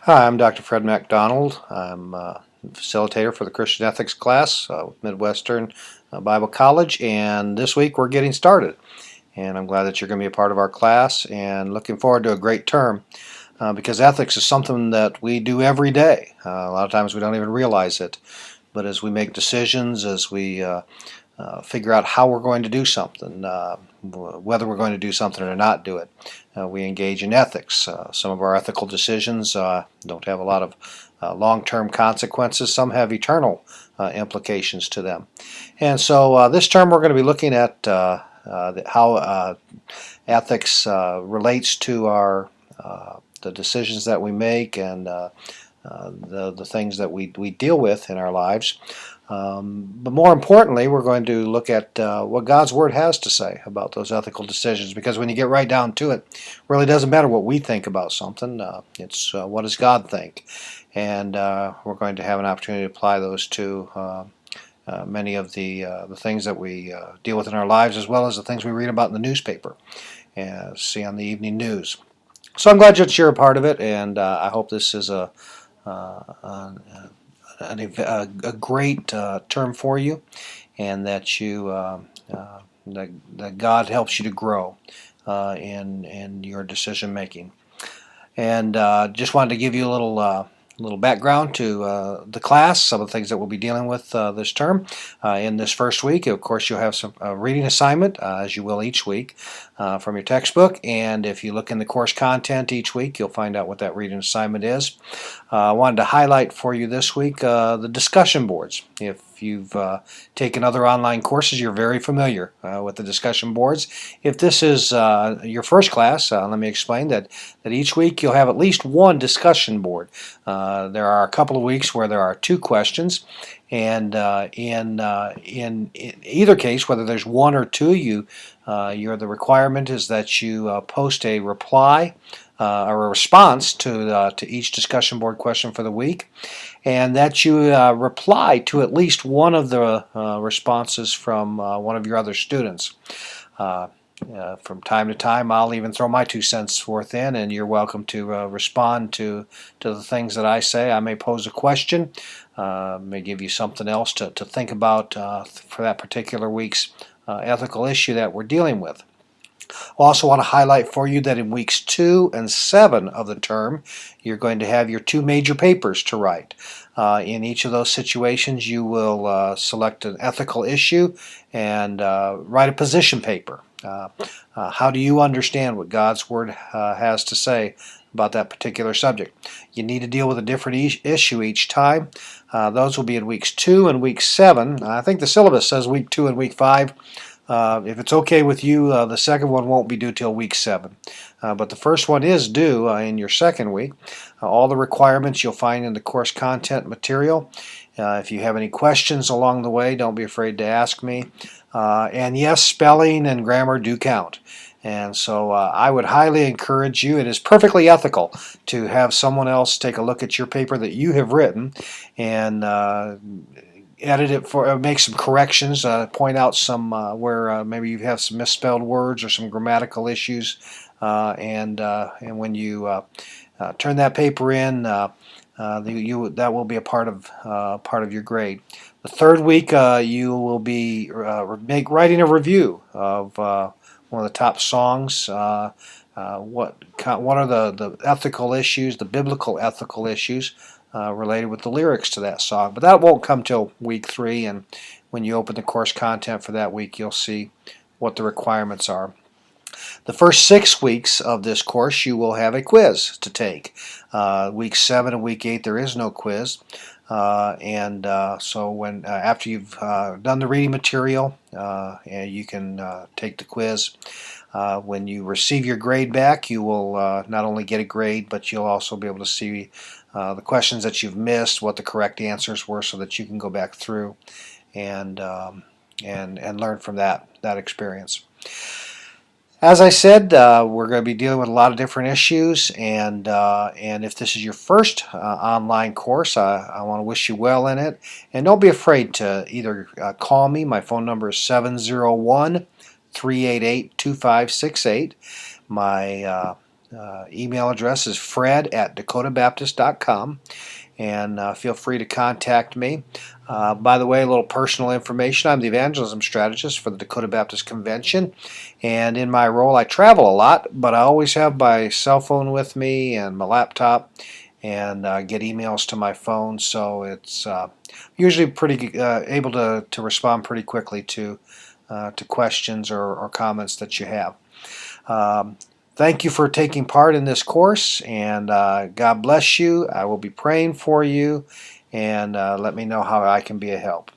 Hi, I'm Dr. Fred MacDonald. I'm a facilitator for the Christian Ethics class with Midwestern Bible College, and this week we're getting started. And I'm glad that you're going to be a part of our class and looking forward to a great term because ethics is something that we do every day. A lot of times we don't even realize it, but as we make decisions, as we figure out how we're going to do something, whether we're going to do something or not do it. We engage in ethics. Some of our ethical decisions don't have a lot of long-term consequences. Some have eternal implications to them. And so this term we're going to be looking at how ethics relates to our the decisions that we make and the things that we deal with in our lives. But more importantly, we're going to look at what God's Word has to say about those ethical decisions, because when you get right down to it, it really doesn't matter what we think about something. It's what does God think? And we're going to have an opportunity to apply those to many of the things that we deal with in our lives, as well as the things we read about in the newspaper and see on the evening news. So I'm glad that you're a part of it, and I hope this is a great term for you, and that that God helps you to grow in your decision making. And just wanted to give you a little background to the class, some of the things that we'll be dealing with this term. In this first week, of course, you'll have some reading assignment, as you will each week, from your textbook. And if you look in the course content each week, you'll find out what that reading assignment is. I wanted to highlight for you this week the discussion boards. If you've taken other online courses, you're very familiar with the discussion boards. If this is your first class, let me explain that each week you'll have at least one discussion board. There are a couple of weeks where there are two questions, and in either case, whether there's one or two, the requirement is that you post a reply or a response to each discussion board question for the week, and that you reply to at least one of the responses from one of your other students. From time to time, I'll even throw my 2 cents forth in, and you're welcome to respond to the things that I say. I may pose a question, may give you something else to think about for that particular week's ethical issue that we're dealing with. I also want to highlight for you that in weeks 2 and 7 of the term, you're going to have your two major papers to write. In each of those situations, you will select an ethical issue and write a position paper. How do you understand what God's Word has to say about that particular subject? You need to deal with a different issue each time. Those will be in weeks 2 and week 7. I think the syllabus says week 2 and week 5. If it's okay with you, the second one won't be due till week 7. But the first one is due in your second week. All the requirements you'll find in the course content material. If you have any questions along the way, don't be afraid to ask me. And yes, spelling and grammar do count. And so I would highly encourage you, it is perfectly ethical to have someone else take a look at your paper that you have written and edit it make some corrections, point out some where maybe you have some misspelled words or some grammatical issues, and when you turn that paper in, that will be a part of your grade. The third week, you will be writing a review of one of the top songs. What are the ethical issues, the biblical ethical issues related with the lyrics to that song. But that won't come till week 3, and when you open the course content for that week, you'll see what the requirements are. The first 6 weeks of this course, you will have a quiz to take. Week 7 and week 8, there is no quiz. So when after you've done the reading material, you can take the quiz. When you receive your grade back, you will not only get a grade, but you'll also be able to see the questions that you've missed, what the correct answers were, so that you can go back through and learn from that experience. As I said, we're going to be dealing with a lot of different issues, and if this is your first online course, I want to wish you well in it. And don't be afraid to either call me. My phone number is 701-388-2568. My email address is fred@dakotabaptist.com, and feel free to contact me. By the way, a little personal information. I'm the evangelism strategist for the Dakota Baptist Convention, and in my role I travel a lot, but I always have my cell phone with me and my laptop, and get emails to my phone, so it's usually pretty able to respond pretty quickly to questions or comments that you have. Thank you for taking part in this course, and God bless you. I will be praying for you, and let me know how I can be a help.